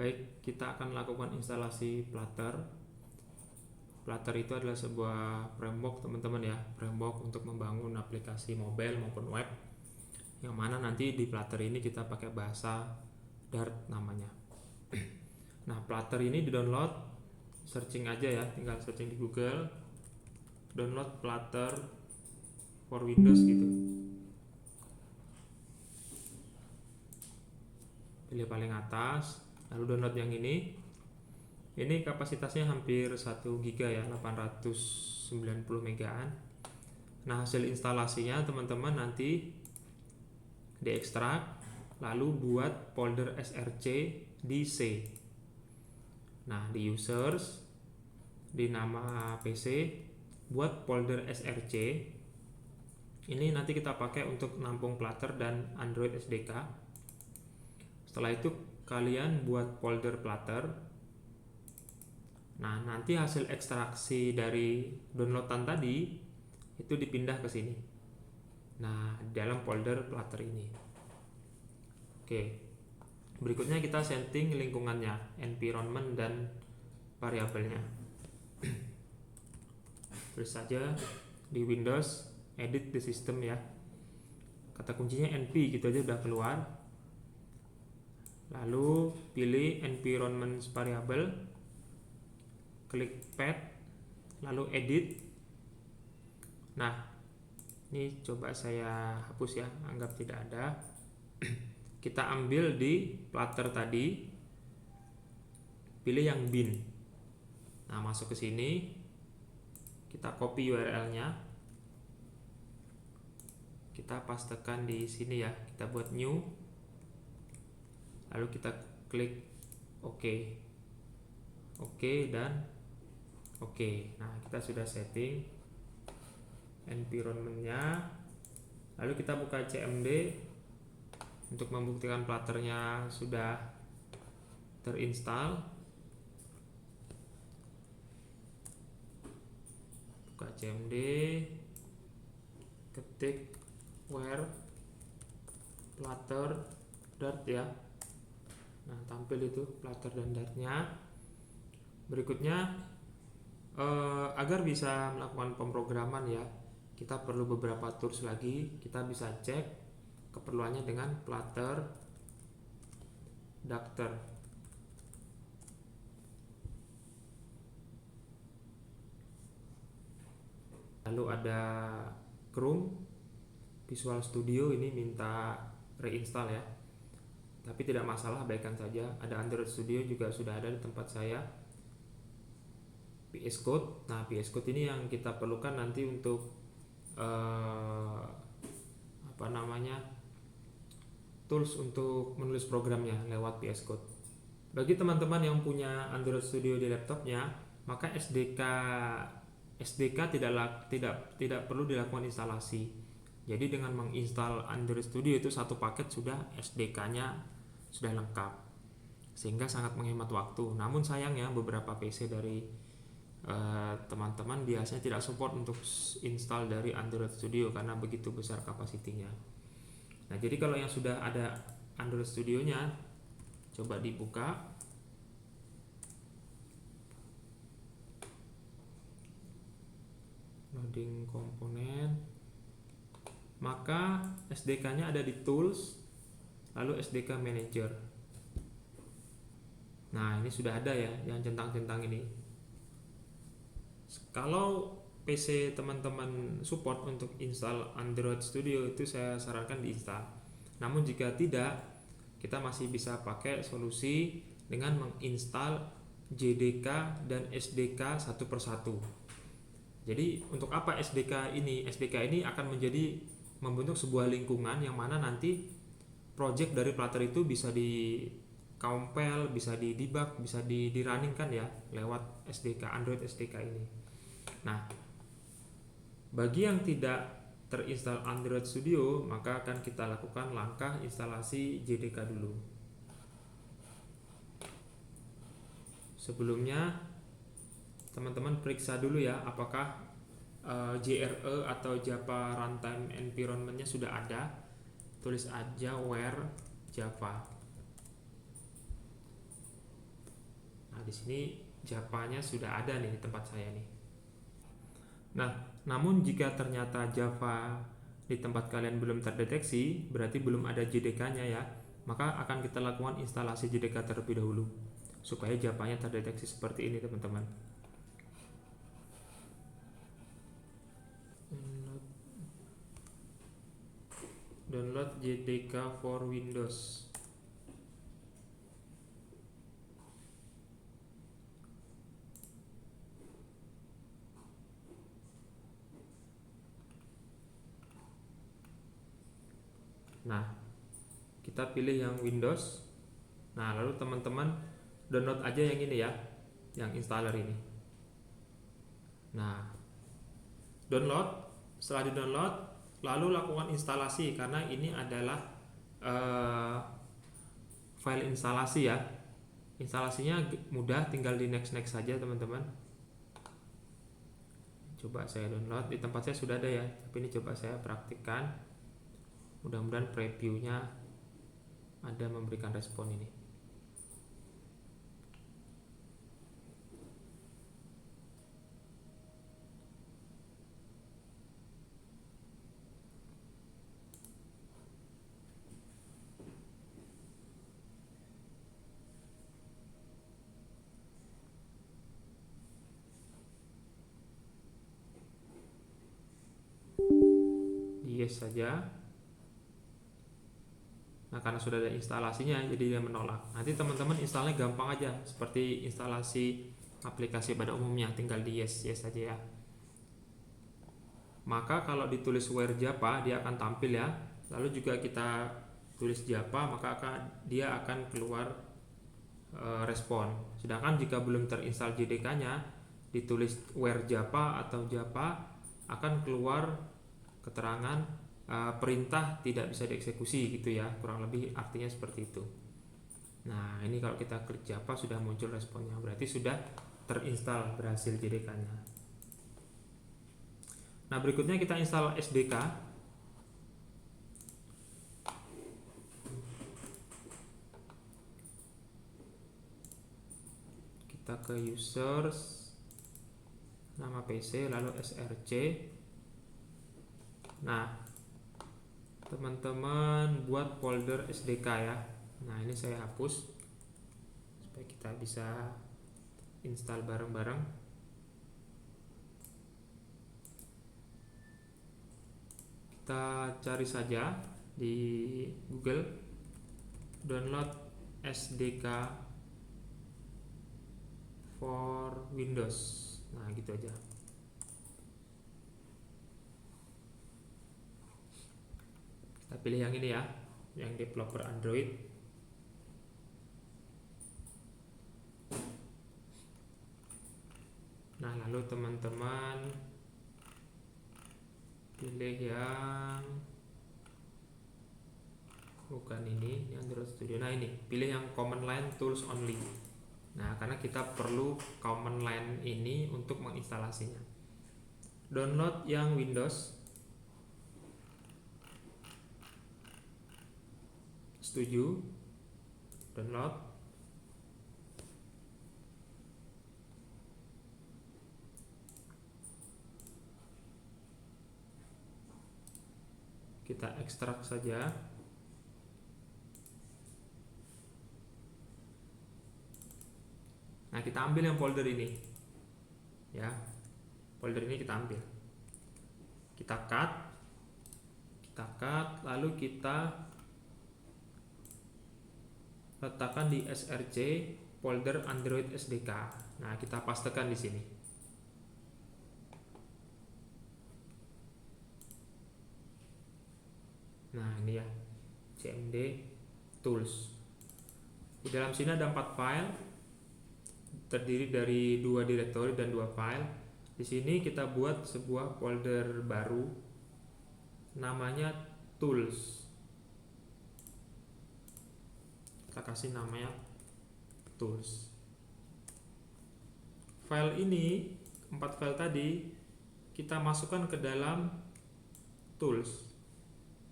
Baik, kita akan lakukan instalasi Flutter. Flutter itu adalah sebuah framework teman-teman ya, framework untuk membangun aplikasi mobile maupun web. Yang mana nanti di Flutter ini kita pakai bahasa Dart namanya. Nah, Flutter ini di-download, searching aja ya, tinggal searching di Google, download Flutter for Windows gitu. Pilih paling atas, lalu download yang ini. Ini kapasitasnya hampir 1 GB ya, 890 megaan. Nah, hasil instalasinya teman-teman nanti diekstrak, lalu buat folder src di C. Nah, di users, di nama PC, buat folder src. Ini nanti kita pakai untuk nampung Flutter dan Android SDK. Setelah itu kalian buat folder Flutter. Nah, nanti hasil ekstraksi dari downloadan tadi itu dipindah ke sini. Nah, di dalam folder Flutter ini. Oke. Berikutnya kita setting lingkungannya, environment dan variabelnya. Tulis saja di Windows edit the system ya. Kata kuncinya np gitu aja udah keluar. Lalu pilih environment variable, klik path, lalu edit. Nah, ini coba saya hapus ya, anggap tidak ada. Kita ambil di Flutter tadi, pilih yang bin. Nah, masuk ke sini, kita copy URL-nya, kita pastekan di sini ya, kita buat new, lalu kita klik OK, OK dan OK. Nah, kita sudah setting environment-nya. Lalu kita buka CMD untuk membuktikan Flutter-nya sudah terinstall. Buka CMD, ketik where Flutter Dart ya. Nah, tampil itu Flutter dan Dart-nya. Berikutnya, agar bisa melakukan pemrograman ya, kita perlu beberapa tools lagi. Kita bisa cek keperluannya dengan Flutter Doctor. Lalu ada Chrome, Visual Studio ini minta reinstall ya, tapi tidak masalah, abaikan saja. Ada Android Studio juga sudah ada di tempat saya. VS Code. Nah, VS Code ini yang kita perlukan nanti untuk tools untuk menulis programnya lewat VS Code. Bagi teman-teman yang punya Android Studio di laptopnya, maka SDK tidak perlu dilakukan instalasi. Jadi dengan menginstal Android Studio itu satu paket sudah SDK-nya sudah lengkap, sehingga sangat menghemat waktu. Namun sayangnya beberapa PC dari teman-teman biasanya tidak support untuk install dari Android Studio karena begitu besar kapasitinya. Nah, jadi kalau yang sudah ada Android Studio-nya, coba dibuka. Loading komponen. Maka SDK-nya ada di Tools, lalu SDK Manager. Nah, ini sudah ada ya yang centang-centang ini. Kalau PC teman-teman support untuk install Android Studio, itu saya sarankan diinstal. Namun jika tidak, kita masih bisa pakai solusi dengan menginstal JDK dan SDK satu persatu. Jadi untuk apa SDK ini? SDK ini akan membentuk sebuah lingkungan yang mana nanti project dari Flutter itu bisa di compile, bisa di debug, bisa di running kan ya lewat SDK Android SDK ini. Nah, bagi yang tidak terinstall Android Studio, maka akan kita lakukan langkah instalasi JDK dulu. Sebelumnya, teman-teman periksa dulu ya apakah JRE atau Java Runtime Environment-nya sudah ada. Tulis aja where Java. di sini Java-nya sudah ada nih di tempat saya nih. Nah, namun jika ternyata Java di tempat kalian belum terdeteksi, berarti belum ada JDK-nya ya, maka akan kita lakukan instalasi JDK terlebih dahulu supaya Java-nya terdeteksi seperti ini teman-teman. Download JDK for Windows. Nah, kita pilih yang Windows. Nah, lalu teman-teman download aja yang ini ya, yang installer ini. Nah, download. Setelah di-download, lalu lakukan instalasi karena ini adalah file instalasi ya. Instalasinya mudah, tinggal di next saja teman-teman. Coba saya download, di tempat saya sudah ada ya, tapi ini coba saya praktikkan. Mudah-mudahan previewnya ada memberikan respon ini. Yes saja. Nah, karena sudah ada instalasinya jadi dia menolak. Nanti teman-teman instalnya gampang aja, seperti instalasi aplikasi pada umumnya, tinggal di yes saja ya. Maka kalau ditulis where Java dia akan tampil ya. Lalu juga kita tulis Java, maka dia akan keluar respon. Sedangkan jika belum terinstall JDK-nya, ditulis where Java atau Java, akan keluar keterangan perintah tidak bisa dieksekusi gitu ya, kurang lebih artinya seperti itu. Nah, ini kalau kita klik Java sudah muncul responnya, berarti sudah terinstall berhasil JDK-nya. Nah, berikutnya kita install SDK. Kita ke users, nama PC, lalu src. Nah, teman-teman buat folder SDK ya. Nah, ini saya hapus supaya kita bisa install bareng-bareng. Kita cari saja di Google download SDK for Windows. Nah, gitu aja. Kita pilih yang ini ya, yang developer Android. Nah, lalu teman-teman pilih yang bukan ini Android Studio. Nah, ini pilih yang command line tools only. Nah, karena kita perlu command line ini untuk menginstalasinya. Download yang Windows. Setuju. Download. Kita ekstrak saja. Nah, kita ambil yang folder ini ya, folder ini kita ambil, kita cut, lalu kita letakkan di src folder Android SDK. Nah, kita pastekan di sini. Nah, ini ya, cmd tools. Di dalam sini ada 4 file, terdiri dari 2 directory dan 2 file. Di sini kita buat sebuah folder baru, namanya tools. Kita kasih namanya tools. File ini, 4 file tadi, kita masukkan ke dalam tools.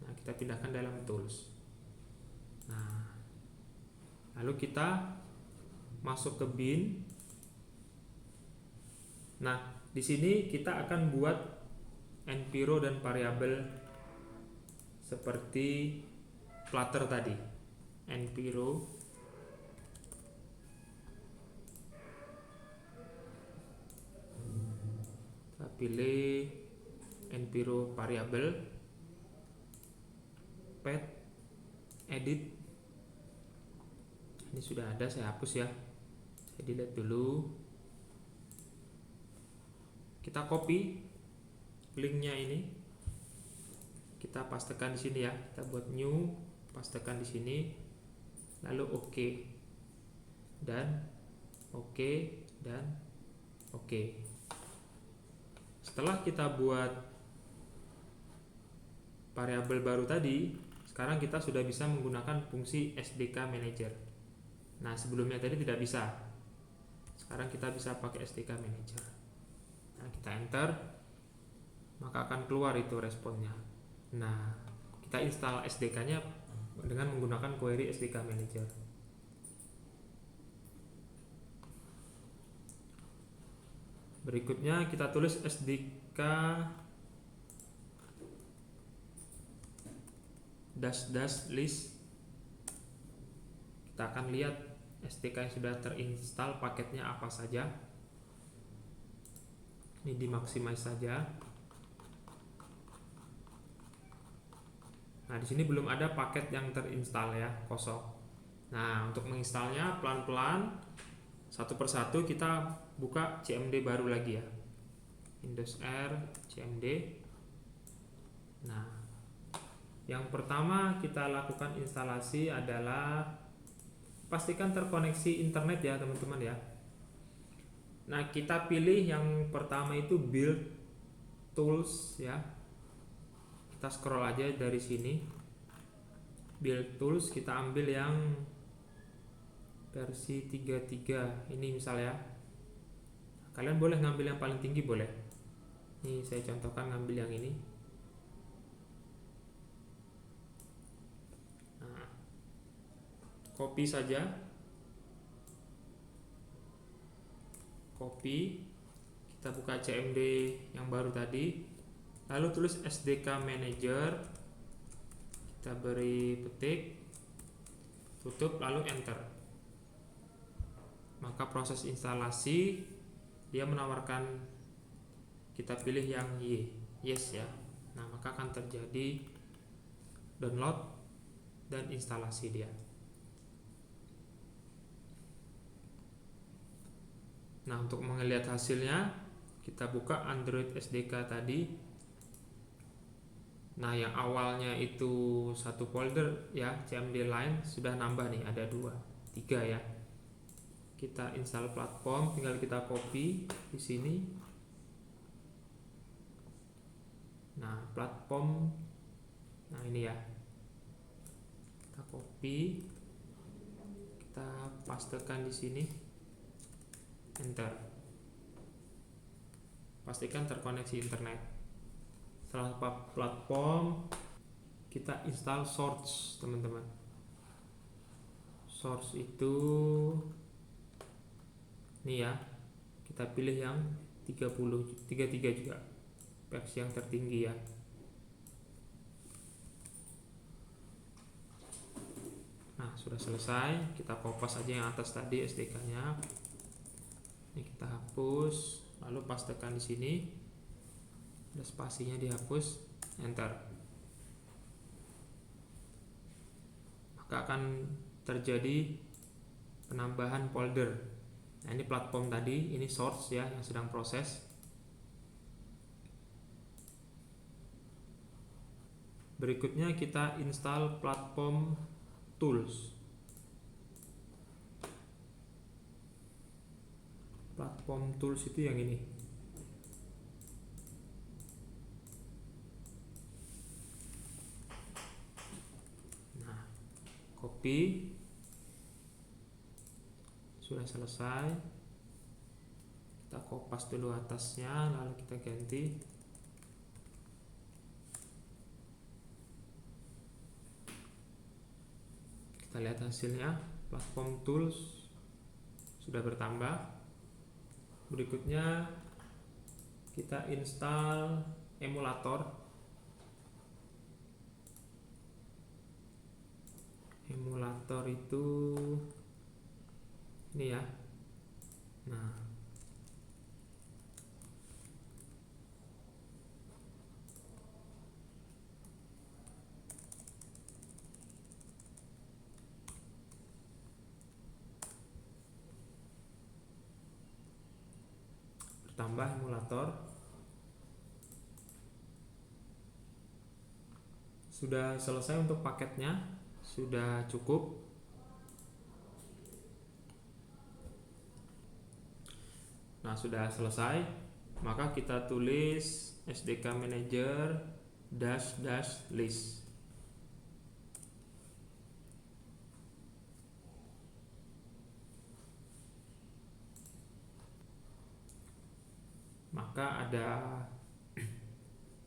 Nah, kita pindahkan dalam tools. Nah, lalu kita masuk ke bin. Nah, di sini kita akan buat enviro dan variabel seperti Flutter tadi. Enviro kita pilih enviro variabel, path, edit. Ini sudah ada, saya hapus ya, saya delete dulu. Kita copy linknya ini, kita pastekan di sini ya, kita buat new, pastekan di sini, lalu OK dan OK dan OK. Setelah kita buat variabel baru tadi, sekarang kita sudah bisa menggunakan fungsi SDK Manager. Nah, sebelumnya tadi tidak bisa. Sekarang kita bisa pakai SDK Manager. Nah, kita enter, maka akan keluar itu responnya. Nah, kita install SDK-nya dengan menggunakan query SDK Manager. Berikutnya kita tulis SDK --list. Kita akan lihat SDK yang sudah terinstall paketnya apa saja. Ini dimaksimal saja. Nah, di sini belum ada paket yang terinstall ya, kosong. Nah, untuk menginstalnya pelan-pelan, satu persatu kita buka CMD baru lagi ya. Windows R CMD. Nah, yang pertama kita lakukan instalasi adalah pastikan terkoneksi internet ya teman-teman ya. Nah, kita pilih yang pertama itu build tools ya. Kita scroll aja dari sini, build tools, kita ambil yang versi 33 ini misalnya. Kalian boleh ngambil yang paling tinggi, boleh. Ini saya contohkan ngambil yang ini. Nah, copy saja, copy, kita buka CMD yang baru tadi, lalu tulis SDK Manager, kita beri petik, tutup, lalu enter. Maka proses instalasi dia menawarkan kita pilih yang yes ya. Nah, maka akan terjadi download dan instalasi dia. Nah, untuk melihat hasilnya kita buka Android SDK tadi. Nah, yang awalnya itu satu folder ya, CMD line sudah nambah nih, ada 2, 3 ya. Kita install platform, tinggal kita copy di sini. Nah, platform, nah ini ya, kita copy, kita pastekan di sini, enter. Pastikan terkoneksi internet. Setelah platform, kita install source teman-teman. Source itu ini ya, kita pilih yang 33 juga, versi yang tertinggi ya. Nah, sudah selesai, kita kopas aja yang atas tadi SDK-nya. Ini kita hapus, lalu pastekan di sini. Ada spasinya, dihapus, enter. Maka akan terjadi penambahan folder. Nah, ini platform tadi, ini source ya yang sedang proses. Berikutnya kita install platform tools. Platform tools itu yang ini. Nah, copy. Sudah selesai, kita kopas dulu atasnya, lalu kita ganti. Kita lihat hasilnya, platform tools sudah bertambah. Berikutnya kita install emulator. Emulator itu ini ya. Nah, bertambah emulator. Sudah selesai untuk paketnya, sudah cukup. Nah, sudah selesai, maka kita tulis SDK Manager --list. Maka ada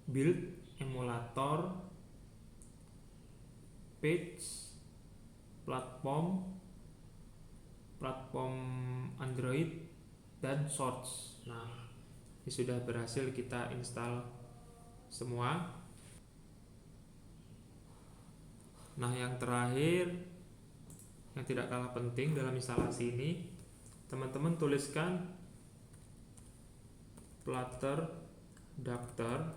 build emulator, page, platform Android, dan source. Nah, ini sudah berhasil kita install semua. Nah, yang terakhir yang tidak kalah penting dalam instalasi ini, teman-teman tuliskan Flutter Adapter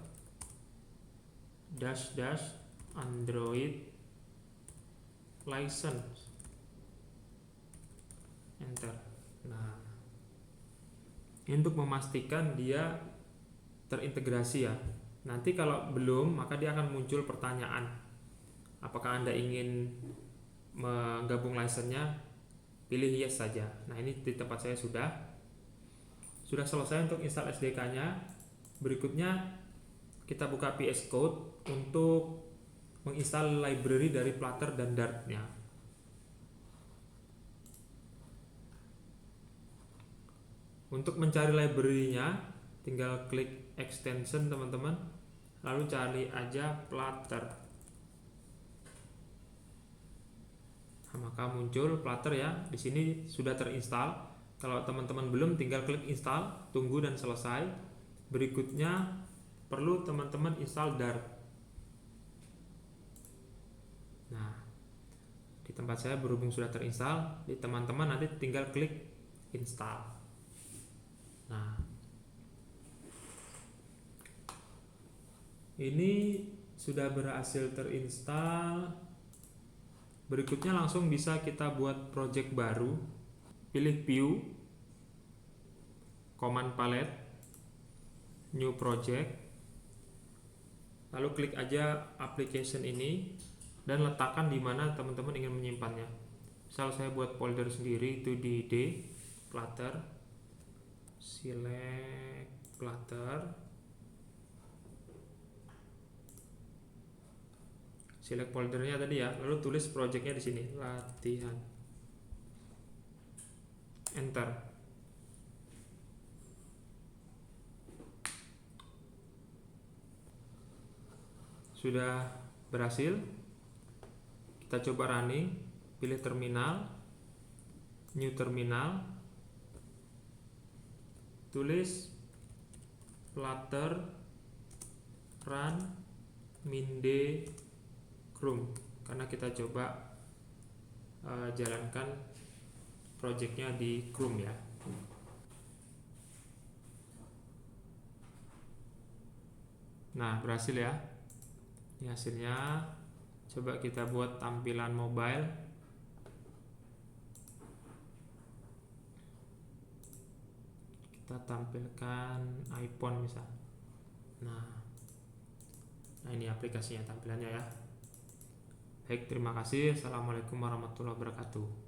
--Android license, enter. Nah, untuk memastikan dia terintegrasi ya. Nanti kalau belum, maka dia akan muncul pertanyaan, apakah Anda ingin menggabung license-nya? Pilih yes saja. Nah, ini di tempat saya sudah selesai untuk install SDK-nya. Berikutnya kita buka VS Code untuk menginstal library dari Flutter dan Dart-nya. Untuk mencari library-nya, tinggal klik extension teman-teman, lalu cari aja Flutter. Nah, maka muncul Flutter ya. Di sini sudah terinstall. Kalau teman-teman belum, tinggal klik install, tunggu dan selesai. Berikutnya perlu teman-teman install Dart. Nah, di tempat saya berhubung sudah terinstall, di teman-teman nanti tinggal klik install. Nah, ini sudah berhasil terinstall. Berikutnya langsung bisa kita buat project baru. Pilih view, command palette, new project, lalu klik aja application ini dan letakkan di mana teman-teman ingin menyimpannya. Misal saya buat folder sendiri, itu di D, Flutter, select Flutter, select foldernya tadi ya, lalu tulis projectnya di sini, latihan, enter. Sudah berhasil. Kita coba running, pilih terminal, new terminal, tulis Flutter run minde chrome, karena kita coba jalankan projectnya di Chrome ya. Nah, berhasil ya. Ini hasilnya. Coba kita buat tampilan mobile. Kita tampilkan iPhone misal. Nah, ini aplikasinya, tampilannya ya. Baik, terima kasih. Assalamualaikum warahmatullahi wabarakatuh.